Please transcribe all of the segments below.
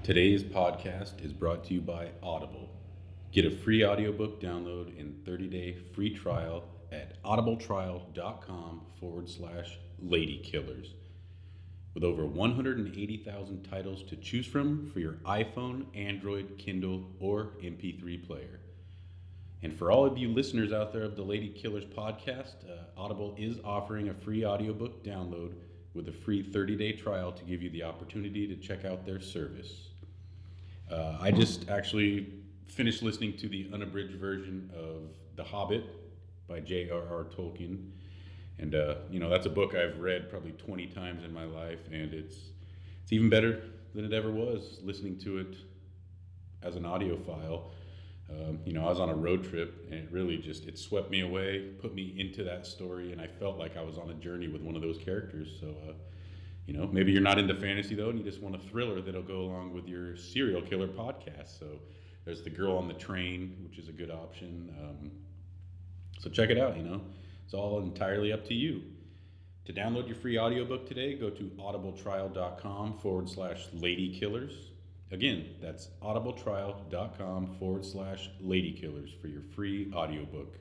Today's podcast is brought to you by Audible. Get a free audiobook download and 30-day free trial at audibletrial.com/ladykillers. With over 180,000 titles to choose from for your iPhone, Android, Kindle, or MP3 player. And for all of you listeners out there of the Lady Killers podcast, Audible is offering a free audiobook download with a free 30-day trial to give you the opportunity to check out their service. I just actually finished listening to the unabridged version of The Hobbit by J.R.R. Tolkien. And, that's a book I've read probably 20 times in my life, and it's even better than it ever was listening to it as an audio file. I was on a road trip, and it swept me away, put me into that story, and I felt like I was on a journey with one of those characters. So, maybe you're not into fantasy, though, and you just want a thriller that'll go along with your serial killer podcast. So there's The Girl on the Train, which is a good option. So check it out, It's all entirely up to you. To download your free audiobook today, go to audibletrial.com/ladykillers. Again, that's audibletrial.com/ladykillers for your free audiobook.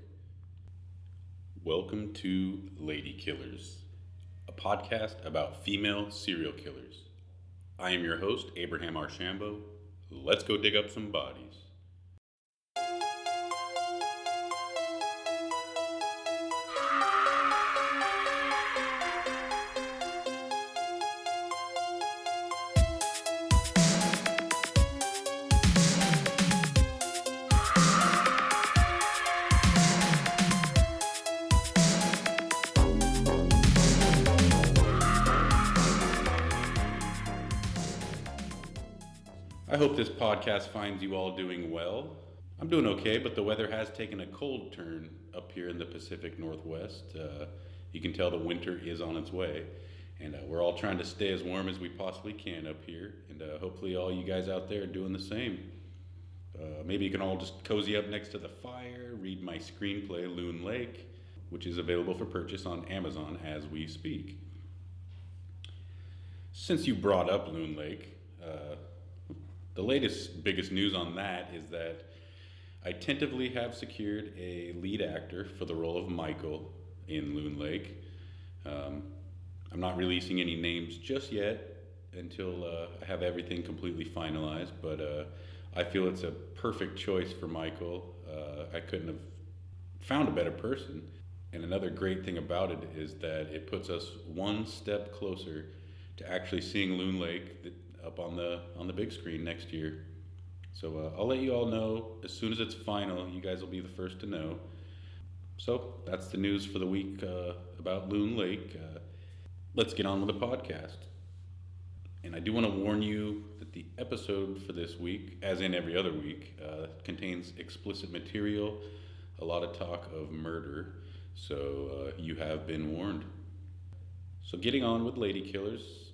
Welcome to Lady Killers, a podcast about female serial killers. I am your host, Abraham Archambault. Let's go dig up some bodies. I hope this podcast finds you all doing well. I'm doing okay, but the weather has taken a cold turn up here in the Pacific Northwest. You can tell the winter is on its way, and we're all trying to stay as warm as we possibly can up here, and hopefully all you guys out there are doing the same. Maybe you can all just cozy up next to the fire, read my screenplay, Loon Lake, which is available for purchase on Amazon as we speak. Since you brought up Loon Lake, the latest, biggest news on that is that I tentatively have secured a lead actor for the role of Michael in Loon Lake. I'm not releasing any names just yet until I have everything completely finalized, but I feel it's a perfect choice for Michael. I couldn't have found a better person. And another great thing about it is that it puts us one step closer to actually seeing Loon Lake up on the big screen next year. So I'll let you all know as soon as it's final. You guys will be the first to know. So that's the news for the week about Loon Lake. Let's get on with the podcast. And I do want to warn you that the episode for this week, as in every other week, contains explicit material, a lot of talk of murder. So you have been warned. So getting on with Lady Killers.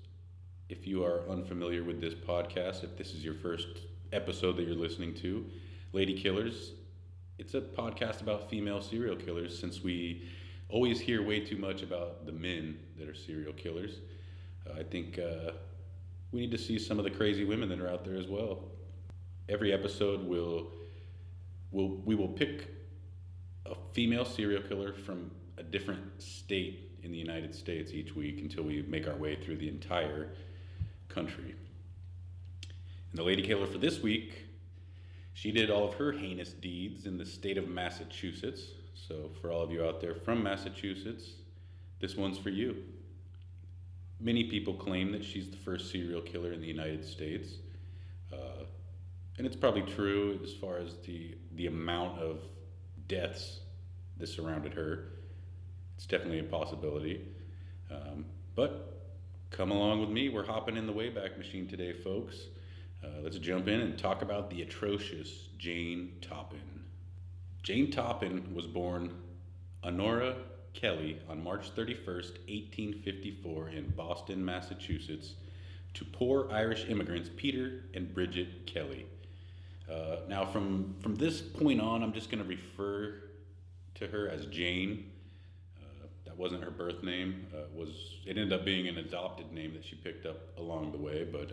If you are unfamiliar with this podcast, if this is your first episode that you're listening to, Lady Killers, it's a podcast about female serial killers, since we always hear way too much about the men that are serial killers. I think we need to see some of the crazy women that are out there as well. Every episode we will pick a female serial killer from a different state in the United States each week until we make our way through the entire country. And the lady killer for this week, she did all of her heinous deeds in the state of Massachusetts. So for all of you out there from Massachusetts, this one's for you. Many people claim that she's the first serial killer in the United States. And it's probably true as far as the amount of deaths that surrounded her. It's definitely a possibility. But come along with me. We're hopping in the Wayback Machine today, folks. Let's jump in and talk about the atrocious Jane Toppan. Jane Toppan was born Honora Kelly on March 31st, 1854 in Boston, Massachusetts, to poor Irish immigrants Peter and Bridget Kelly. Now, from this point on, I'm just going to refer to her as Jane. That wasn't her birth name. It ended up being an adopted name that she picked up along the way. But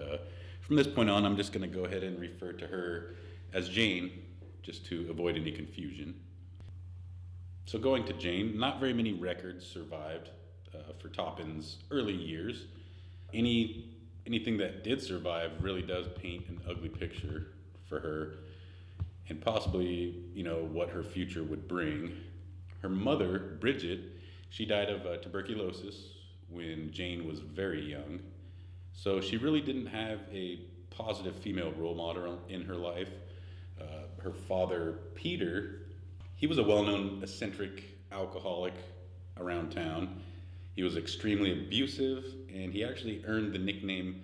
from this point on, I'm just going to go ahead and refer to her as Jane, just to avoid any confusion. So going to Jane, not very many records survived for Toppan's early years. Anything that did survive really does paint an ugly picture for her, and possibly, what her future would bring. Her mother, Bridget, she died of tuberculosis when Jane was very young. So she really didn't have a positive female role model in her life. Her father, Peter, he was a well-known eccentric alcoholic around town. He was extremely abusive, and he actually earned the nickname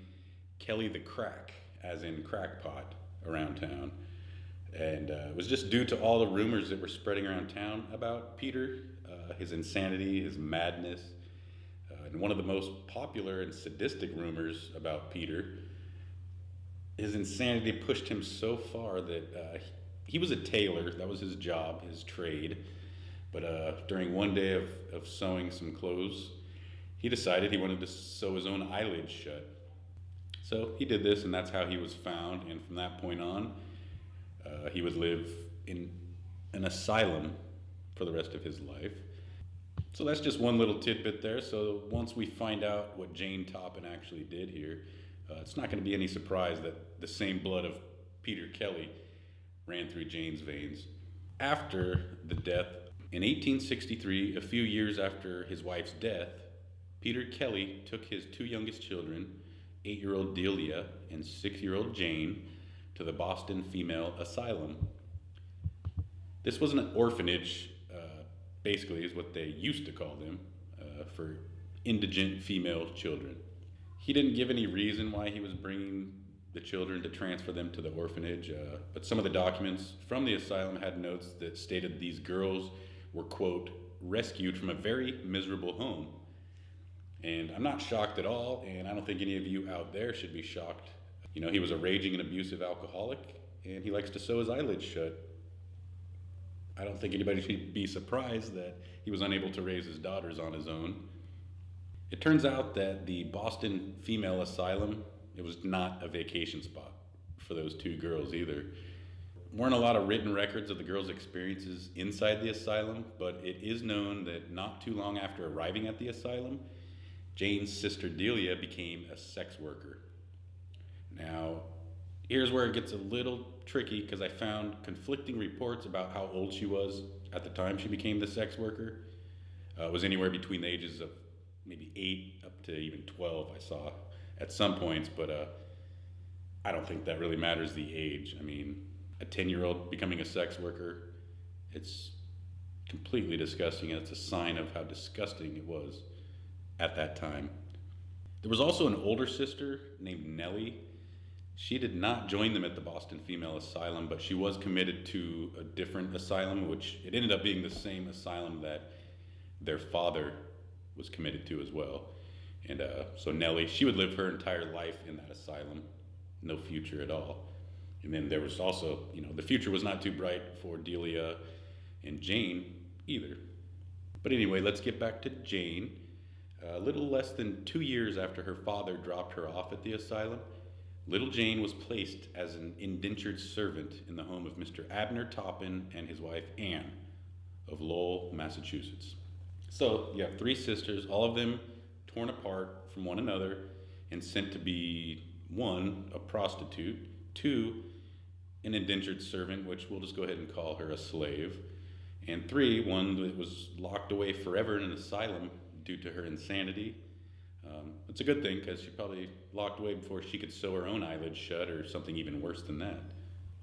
Kelly the Crack, as in crackpot, around town. And it was just due to all the rumors that were spreading around town about Peter, his insanity, his madness. And one of the most popular and sadistic rumors about Peter, his insanity pushed him so far that he was a tailor. That was his job, his trade. But during one day of sewing some clothes, he decided he wanted to sew his own eyelids shut. So he did this, and that's how he was found. And from that point on, he would live in an asylum for the rest of his life. So that's just one little tidbit there. So once we find out what Jane Toppan actually did here, it's not going to be any surprise that the same blood of Peter Kelly ran through Jane's veins. After the death, in 1863, a few years after his wife's death, Peter Kelly took his two youngest children, 8-year-old Delia and 6-year-old Jane, to the Boston Female Asylum. This was an orphanage, basically is what they used to call them, for indigent female children. He didn't give any reason why he was bringing the children to transfer them to the orphanage, but some of the documents from the asylum had notes that stated these girls were, quote, rescued from a very miserable home. And I'm not shocked at all, and I don't think any of you out there should be shocked. He was a raging and abusive alcoholic, and he likes to sew his eyelids shut. I don't think anybody should be surprised that he was unable to raise his daughters on his own. It turns out that the Boston Female Asylum, it was not a vacation spot for those two girls either. Weren't a lot of written records of the girls' experiences inside the asylum, but it is known that not too long after arriving at the asylum, Jane's sister Delia became a sex worker. Now, here's where it gets a little tricky because I found conflicting reports about how old she was at the time she became the sex worker. It was anywhere between the ages of maybe 8 up to even 12, I saw at some points, but I don't think that really matters the age. I mean, a 10-year-old becoming a sex worker, it's completely disgusting, and it's a sign of how disgusting it was at that time. There was also an older sister named Nellie. She did not join them at the Boston Female Asylum, but she was committed to a different asylum, which it ended up being the same asylum that their father was committed to as well. And so Nellie, she would live her entire life in that asylum, no future at all. And then there was also, the future was not too bright for Delia and Jane either. But anyway, let's get back to Jane. A little less than 2 years after her father dropped her off at the asylum, little Jane was placed as an indentured servant in the home of Mr. Abner Toppan and his wife Anne of Lowell, Massachusetts. So you have 3 sisters, all of them torn apart from one another and sent to be 1, a prostitute, 2, an indentured servant, which we'll just go ahead and call her a slave, and 3, one that was locked away forever in an asylum due to her insanity. It's a good thing because she probably locked away before she could sew her own eyelids shut, or something even worse than that.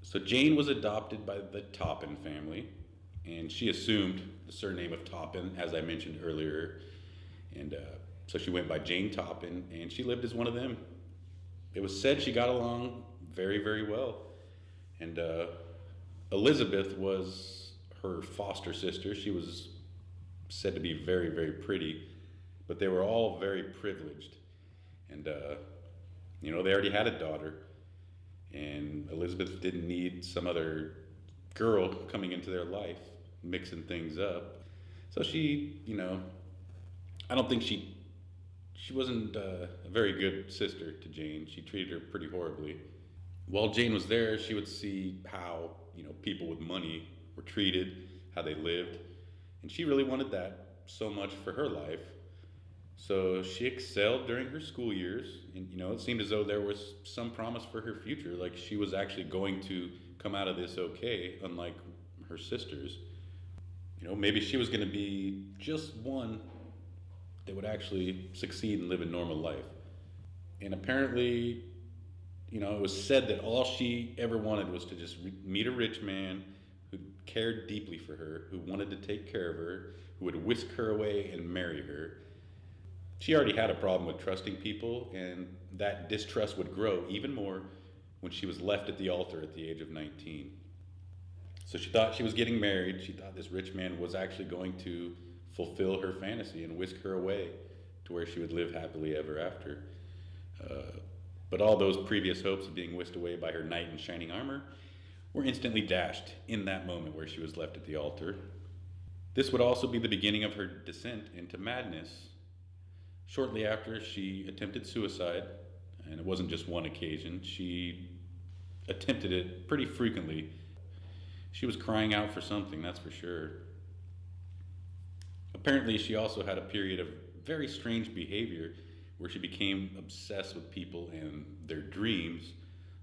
So Jane was adopted by the Toppan family, and she assumed the surname of Toppan, as I mentioned earlier, and so she went by Jane Toppan, and she lived as one of them. It was said she got along very, very well, and Elizabeth was her foster sister. She was said to be very, very pretty, but they were all very privileged. And, they already had a daughter, and Elizabeth didn't need some other girl coming into their life, mixing things up. So she, I don't think she wasn't a very good sister to Jane. She treated her pretty horribly. While Jane was there, she would see how people with money were treated, how they lived, and she really wanted that so much for her life. So she excelled during her school years, and it seemed as though there was some promise for her future, like she was actually going to come out of this okay, unlike her sisters. Maybe she was going to be just one that would actually succeed and live a normal life. And apparently, it was said that all she ever wanted was to just meet a rich man who cared deeply for her, who wanted to take care of her, who would whisk her away and marry her. She already had a problem with trusting people, and that distrust would grow even more when she was left at the altar at the age of 19. So she thought she was getting married. She thought this rich man was actually going to fulfill her fantasy and whisk her away to where she would live happily ever after. But all those previous hopes of being whisked away by her knight in shining armor were instantly dashed in that moment where she was left at the altar. This would also be the beginning of her descent into madness. Shortly after, she attempted suicide, and it wasn't just one occasion. She attempted it pretty frequently. She was crying out for something, that's for sure. Apparently, she also had a period of very strange behavior where she became obsessed with people and their dreams.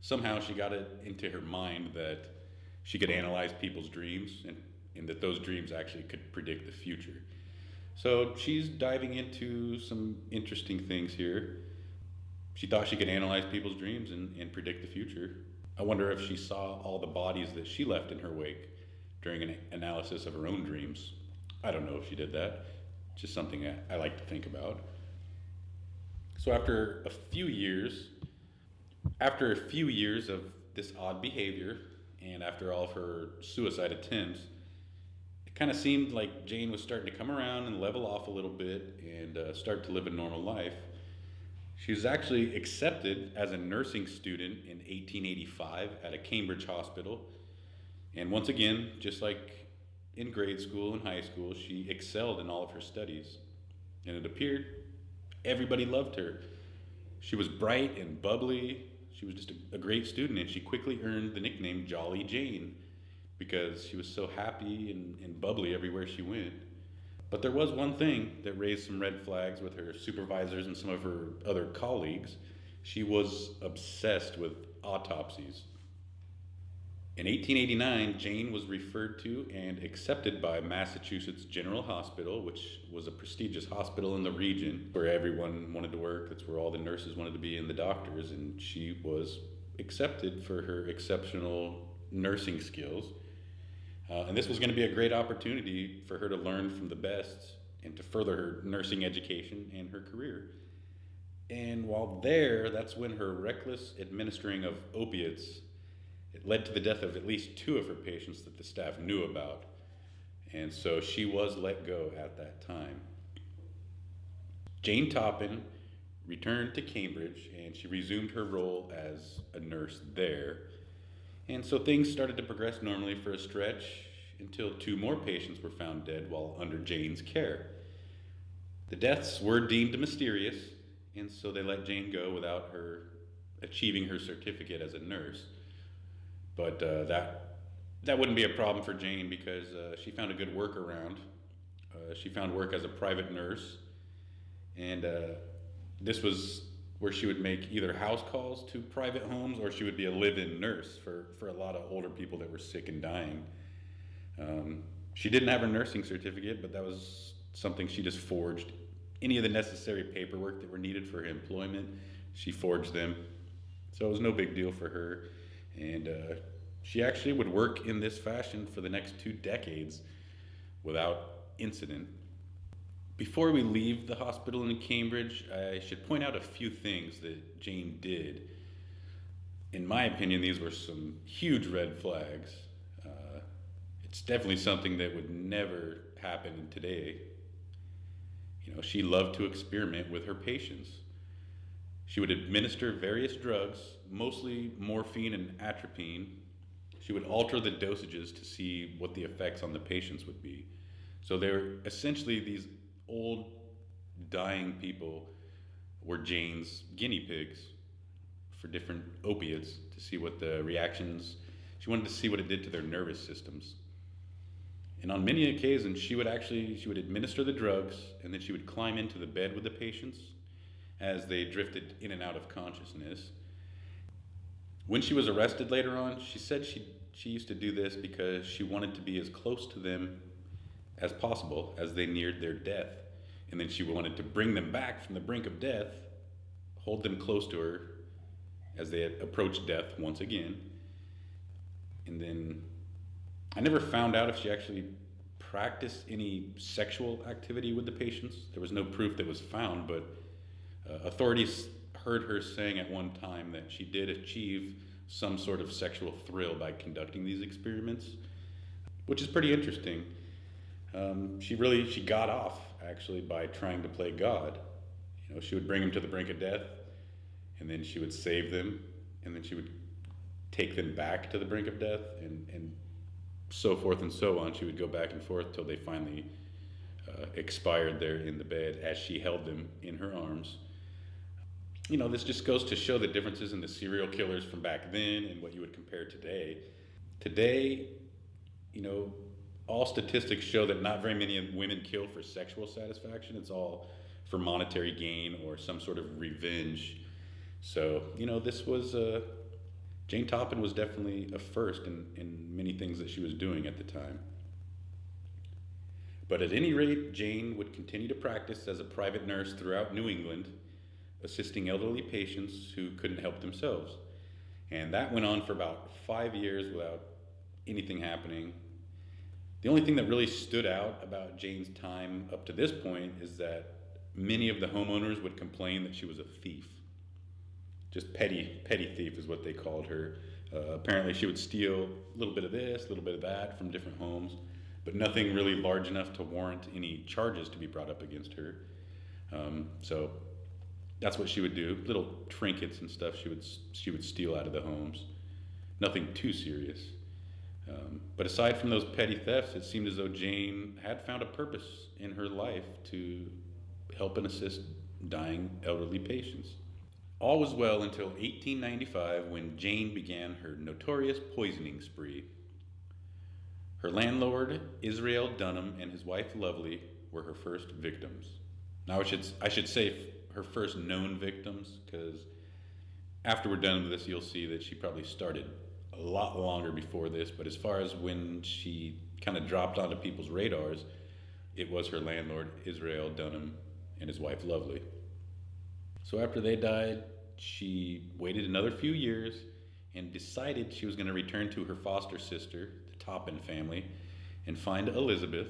Somehow she got it into her mind that she could analyze people's dreams and that those dreams actually could predict the future. So she's diving into some interesting things here. She thought she could analyze people's dreams and predict the future. I wonder if she saw all the bodies that she left in her wake during an analysis of her own dreams. I don't know if she did that. Just something I like to think about. So after a few years of this odd behavior, and after all of her suicide attempts, it kind of seemed like Jane was starting to come around and level off a little bit and start to live a normal life. She was actually accepted as a nursing student in 1885 at a Cambridge hospital. And once again, just like in grade school and high school, she excelled in all of her studies. And it appeared everybody loved her. She was bright and bubbly. She was just a great student, and she quickly earned the nickname Jolly Jane because she was so happy and bubbly everywhere she went. But there was one thing that raised some red flags with her supervisors and some of her other colleagues. She was obsessed with autopsies. In 1889, Jane was referred to and accepted by Massachusetts General Hospital, which was a prestigious hospital in the region where everyone wanted to work. That's where all the nurses wanted to be and the doctors. And she was accepted for her exceptional nursing skills. And this was going to be a great opportunity for her to learn from the best and to further her nursing education and her career. And while there, that's when her reckless administering of opiates, it led to the death of at least 2 of her patients that the staff knew about. And so she was let go at that time. Jane Toppan returned to Cambridge and she resumed her role as a nurse there. And so things started to progress normally for a stretch until 2 more patients were found dead while under Jane's care. The deaths were deemed mysterious, and so they let Jane go without her achieving her certificate as a nurse. But that wouldn't be a problem for Jane because she found a good workaround. She found work as a private nurse, and this was where she would make either house calls to private homes or she would be a live-in nurse for a lot of older people that were sick and dying. She didn't have her nursing certificate, but that was something she just forged. Any of the necessary paperwork that were needed for her employment, she forged them. So it was no big deal for her. And she actually would work in this fashion for the next 2 decades without incident. Before we leave the hospital in Cambridge, I should point out a few things that Jane did. In my opinion, these were some huge red flags. It's definitely something that would never happen today. She loved to experiment with her patients. She would administer various drugs, mostly morphine and atropine. She would alter the dosages to see what the effects on the patients would be. So they were essentially these old dying people were Jane's guinea pigs for different opiates to see what the reactions, she wanted to see what it did to their nervous systems. And on many occasions, she would administer the drugs, and then she would climb into the bed with the patients as they drifted in and out of consciousness. When she was arrested later on, she said she used to do this because she wanted to be as close to them as possible as they neared their death. And then she wanted to bring them back from the brink of death, hold them close to her as they approached death once again. And then I never found out if she actually practiced any sexual activity with the patients. There was no proof that was found, but authorities heard her saying at one time that she did achieve some sort of sexual thrill by conducting these experiments, which is pretty interesting. She got off actually by trying to play God. She would bring them to the brink of death, and then she would save them, and then she would take them back to the brink of death, and so forth and so on. She would go back and forth till they finally expired there in the bed as she held them in her arms. This just goes to show the differences in the serial killers from back then and what you would compare today. Today, all statistics show that not very many women kill for sexual satisfaction. It's all for monetary gain or some sort of revenge. So, this was, Jane Toppan was definitely a first in many things that she was doing at the time. But at any rate, Jane would continue to practice as a private nurse throughout New England, assisting elderly patients who couldn't help themselves. And that went on for about 5 years without anything happening. The only thing that really stood out about Jane's time up to this point is that many of the homeowners would complain that she was a thief. Just petty thief is what they called her. Apparently she would steal a little bit of this, a little bit of that from different homes, but nothing really large enough to warrant any charges to be brought up against her. So that's what she would do. Little trinkets and stuff she would steal out of the homes. Nothing too serious. But aside from those petty thefts, it seemed as though Jane had found a purpose in her life to help and assist dying elderly patients. All was well until 1895, when Jane began her notorious poisoning spree. Her landlord, Israel Dunham, and his wife Lovely were her first victims. Now I should say her first known victims, because after we're done with this, you'll see that she probably started a lot longer before this. But as far as when she kind of dropped onto people's radars, it was her landlord, Israel Dunham, and his wife Lovely. So after they died, she waited another few years and decided she was going to return to her foster sister, the Toppan family, and find Elizabeth.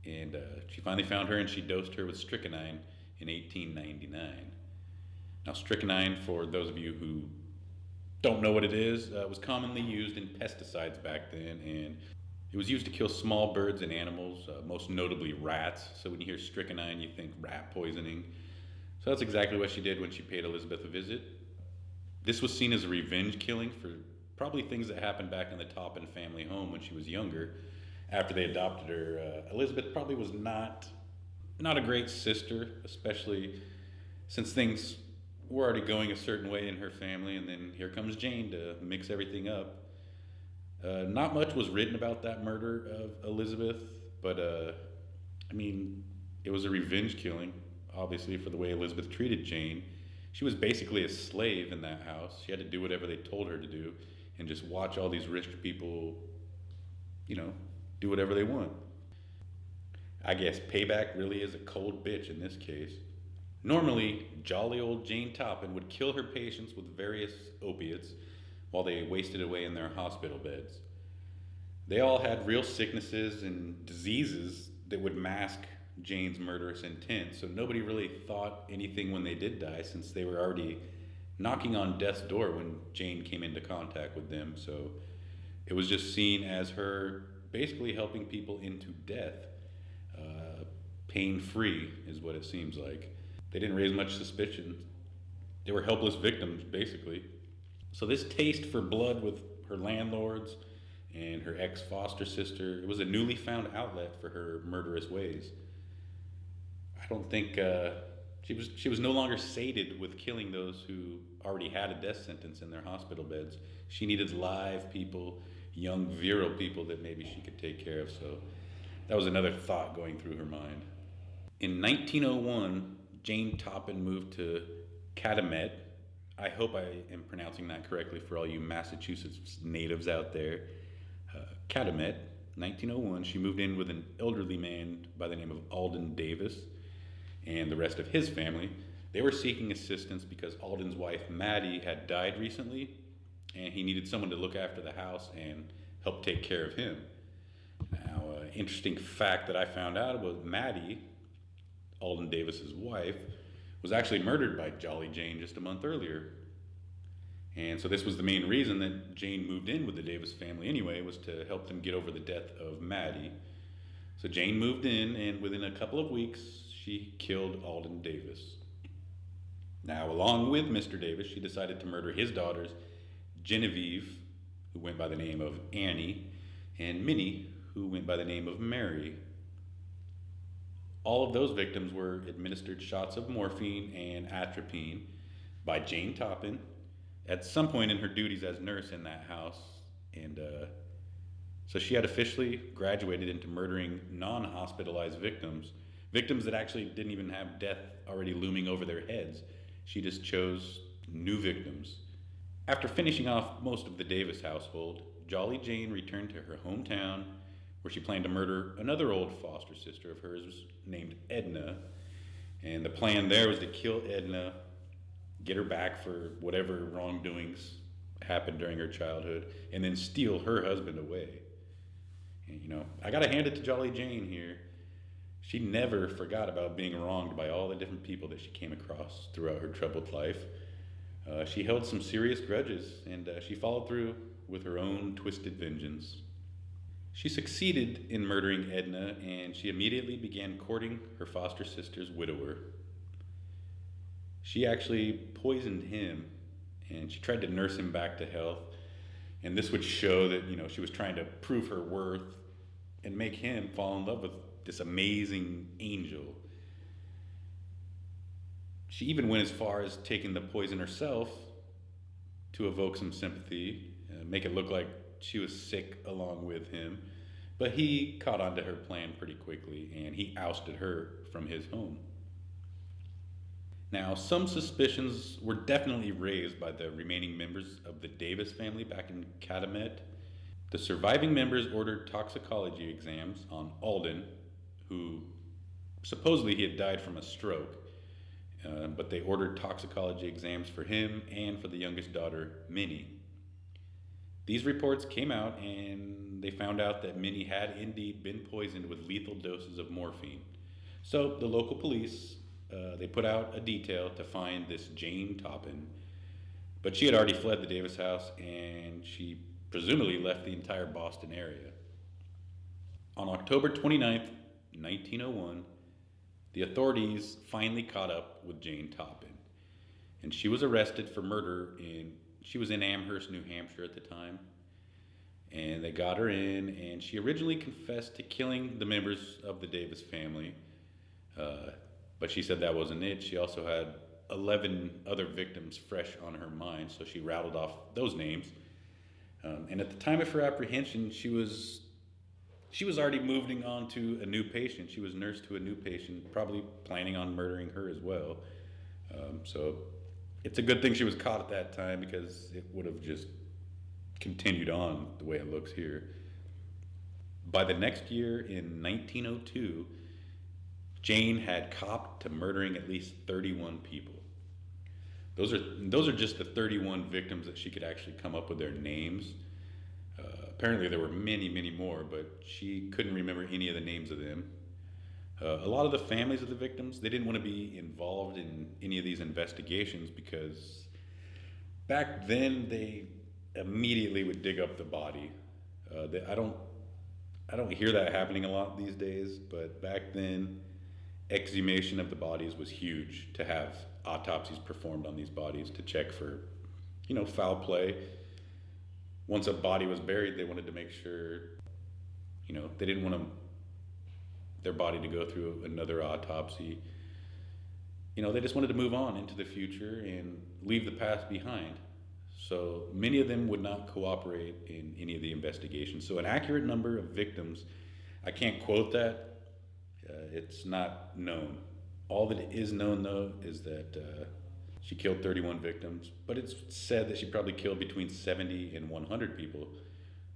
And she finally found her, and she dosed her with strychnine in 1899. Now, strychnine, for those of you who don't know what it is, was commonly used in pesticides back then, and it was used to kill small birds and animals, most notably rats. So when you hear strychnine, you think rat poisoning. So that's exactly what she did when she paid Elizabeth a visit. This was seen as a revenge killing for probably things that happened back in the Toppan family home when she was younger. After they adopted her, Elizabeth probably was not a great sister, especially since things were already going a certain way in her family, and then here comes Jane to mix everything up. Not much was written about that murder of Elizabeth, but it was a revenge killing, obviously, for the way Elizabeth treated Jane. She was basically a slave in that house. She had to do whatever they told her to do and just watch all these rich people, do whatever they want. I guess payback really is a cold bitch in this case. Normally, jolly old Jane Toppan would kill her patients with various opiates while they wasted away in their hospital beds. They all had real sicknesses and diseases that would mask Jane's murderous intent, so nobody really thought anything when they did die, since they were already knocking on death's door when Jane came into contact with them. So it was just seen as her basically helping people into death. Pain-free is what it seems like. They didn't raise much suspicion. They were helpless victims, basically. So this taste for blood with her landlords and her ex-foster sister, it was a newly found outlet for her murderous ways. I don't think she was no longer sated with killing those who already had a death sentence in their hospital beds. She needed live people, young, virile people that maybe she could take care of. So that was another thought going through her mind. In 1901, Jane Toppan moved to Calumet. I hope I am pronouncing that correctly for all you Massachusetts natives out there. Calumet, 1901, she moved in with an elderly man by the name of Alden Davis and the rest of his family. They were seeking assistance because Alden's wife, Maddie, had died recently, and he needed someone to look after the house and help take care of him. Now, interesting fact that I found out was Maddie, Alden Davis's wife, was actually murdered by Jolly Jane just a month earlier. And so this was the main reason that Jane moved in with the Davis family anyway, was to help them get over the death of Maddie. So Jane moved in, and within a couple of weeks, she killed Alden Davis. Now, along with Mr. Davis, she decided to murder his daughters, Genevieve, who went by the name of Annie, and Minnie, who went by the name of Mary. All of those victims were administered shots of morphine and atropine by Jane Toppan at some point in her duties as nurse in that house. And so she had officially graduated into murdering non-hospitalized victims, victims that actually didn't even have death already looming over their heads. She just chose new victims. After finishing off most of the Davis household, Jolly Jane returned to her hometown, where she planned to murder another old foster sister of hers named Edna. And the plan there was to kill Edna, get her back for whatever wrongdoings happened during her childhood, and then steal her husband away. And, I gotta hand it to Jolly Jane here. She never forgot about being wronged by all the different people that she came across throughout her troubled life. She held some serious grudges, and she followed through with her own twisted vengeance. She succeeded in murdering Edna, and she immediately began courting her foster sister's widower. She actually poisoned him, and she tried to nurse him back to health. And this would show that, she was trying to prove her worth and make him fall in love with this amazing angel. She even went as far as taking the poison herself to evoke some sympathy, make it look like she was sick along with him. But he caught on to her plan pretty quickly, and he ousted her from his home. Now, some suspicions were definitely raised by the remaining members of the Davis family back in Calumet. The surviving members ordered toxicology exams on Alden, who supposedly he had died from a stroke, but they ordered toxicology exams for him and for the youngest daughter, Minnie. These reports came out, and they found out that Minnie had indeed been poisoned with lethal doses of morphine. So the local police, they put out a detail to find this Jane Toppan, but she had already fled the Davis house, and she presumably left the entire Boston area. On October 29th, 1901, the authorities finally caught up with Jane Toppan, and she was arrested for murder she was in Amherst, New Hampshire at the time, and they got her in, and she originally confessed to killing the members of the Davis family, but she said that wasn't it. She also had 11 other victims fresh on her mind, so she rattled off those names. And at the time of her apprehension, she was already moving on to a new patient. She was nursed to a new patient, probably planning on murdering her as well. So it's a good thing she was caught at that time, because it would have just continued on the way it looks here. By the next year, in 1902, Jane had copped to murdering at least 31 people. Those are just the 31 victims that she could actually come up with their names. Apparently there were many, many more, but she couldn't remember any of the names of them. A lot of the families of the victims, they didn't want to be involved in any of these investigations, because back then they immediately would dig up the body. I don't hear that happening a lot these days, but back then exhumation of the bodies was huge, to have autopsies performed on these bodies to check for, foul play. Once a body was buried, they wanted to make sure, they didn't want to their body to go through another autopsy. They just wanted to move on into the future and leave the past behind. So many of them would not cooperate in any of the investigations. So an accurate number of victims, I can't quote that. It's not known. All that is known, though, is that she killed 31 victims, but it's said that she probably killed between 70 and 100 people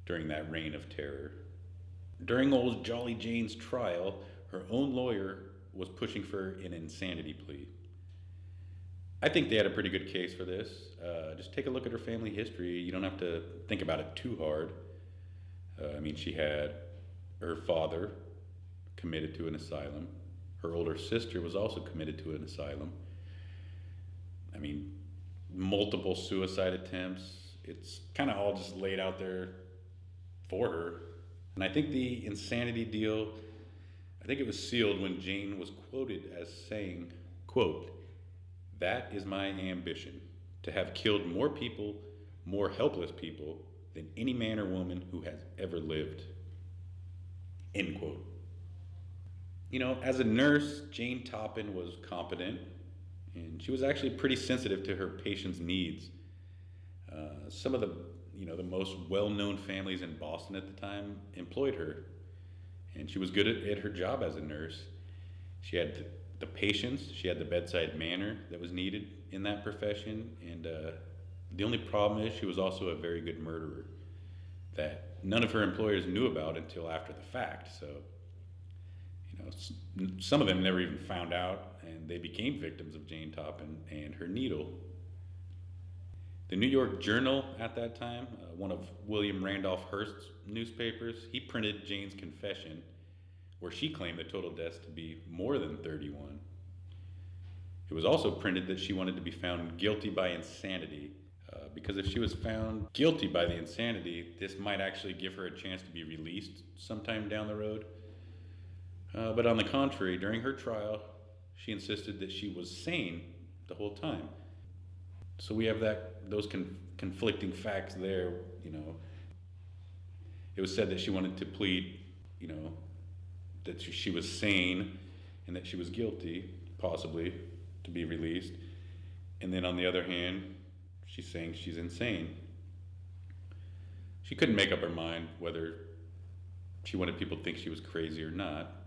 during that reign of terror. During old Jolly Jane's trial, her own lawyer was pushing for an insanity plea. I think they had a pretty good case for this. Just take a look at her family history. You don't have to think about it too hard. She had her father committed to an asylum. Her older sister was also committed to an asylum. Multiple suicide attempts. It's kind of all just laid out there for her. And I think the insanity deal, I think it was sealed when Jane was quoted as saying, quote, "That is my ambition, to have killed more people, more helpless people, than any man or woman who has ever lived." End quote. As a nurse, Jane Toppan was competent, and she was actually pretty sensitive to her patients' needs. Some of the most well-known families in Boston at the time employed her, and she was good at her job as a nurse. She had the patience, she had the bedside manner that was needed in that profession, and the only problem is she was also a very good murderer that none of her employers knew about until after the fact. So, some of them never even found out, and they became victims of Jane Toppan and her needle. The New York Journal at that time, one of William Randolph Hearst's newspapers, he printed Jane's confession, where she claimed the total deaths to be more than 31. It was also printed that she wanted to be found guilty by insanity, because if she was found guilty by the insanity, this might actually give her a chance to be released sometime down the road. But on the contrary, during her trial, she insisted that she was sane the whole time. So we have those conflicting facts there. It was said that she wanted to plead, that she was sane and that she was guilty, possibly, to be released. And then on the other hand, she's saying she's insane. She couldn't make up her mind whether she wanted people to think she was crazy or not.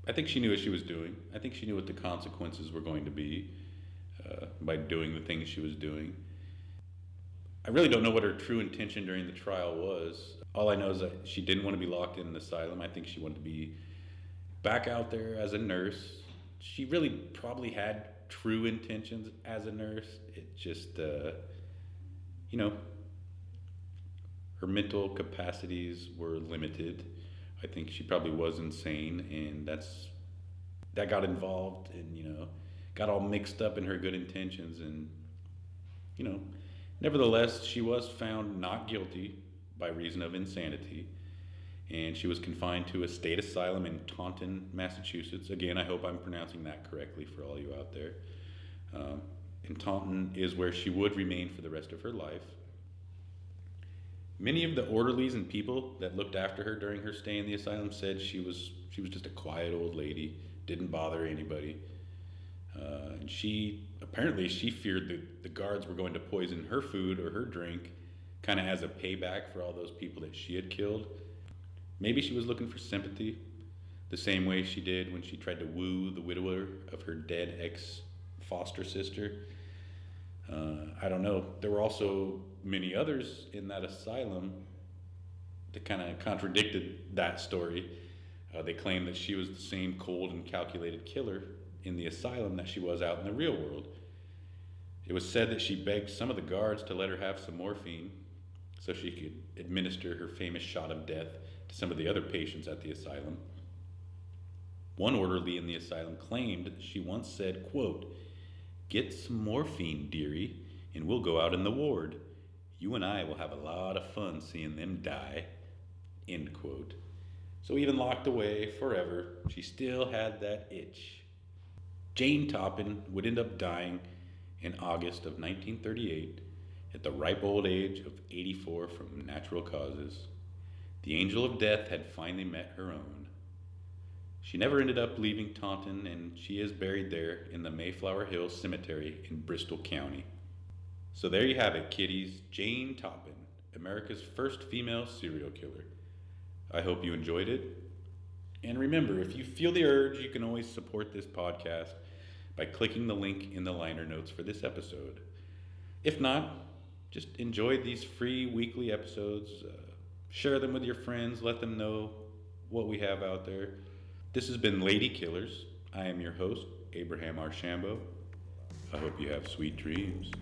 I think she knew what she was doing. I think she knew what the consequences were going to be by doing the things she was doing. I really don't know what her true intention during the trial was. All I know is that she didn't want to be locked in an asylum. I think she wanted to be back out there as a nurse. She really probably had true intentions as a nurse. It just, her mental capacities were limited. I think she probably was insane, and that got involved and, got all mixed up in her good intentions. And, nevertheless, she was found not guilty by reason of insanity, and she was confined to a state asylum in Taunton, Massachusetts. Again, I hope I'm pronouncing that correctly for all you out there. And Taunton is where she would remain for the rest of her life. Many of the orderlies and people that looked after her during her stay in the asylum said she was just a quiet old lady, didn't bother anybody. And she feared that the guards were going to poison her food or her drink, kind of as a payback for all those people that she had killed. Maybe she was looking for sympathy, the same way she did when she tried to woo the widower of her dead ex-foster sister. I don't know. There were also many others in that asylum that kind of contradicted that story. They claimed that she was the same cold and calculated killer in the asylum that she was out in the real world. It was said that she begged some of the guards to let her have some morphine so she could administer her famous shot of death to some of the other patients at the asylum. One orderly in the asylum claimed that she once said, quote, "Get some morphine, dearie, and we'll go out in the ward. You and I will have a lot of fun seeing them die." End quote. So even locked away forever, she still had that itch. Jane Toppan would end up dying in August of 1938 at the ripe old age of 84 from natural causes. The angel of death had finally met her own. She never ended up leaving Taunton, and she is buried there in the Mayflower Hill Cemetery in Bristol County. So there you have it, kiddies. Jane Toppan, America's first female serial killer. I hope you enjoyed it. And remember, if you feel the urge, you can always support this podcast by clicking the link in the liner notes for this episode. If not, just enjoy these free weekly episodes. Share them with your friends. Let them know what we have out there. This has been Lady Killers. I am your host, Abraham Archambault. I hope you have sweet dreams.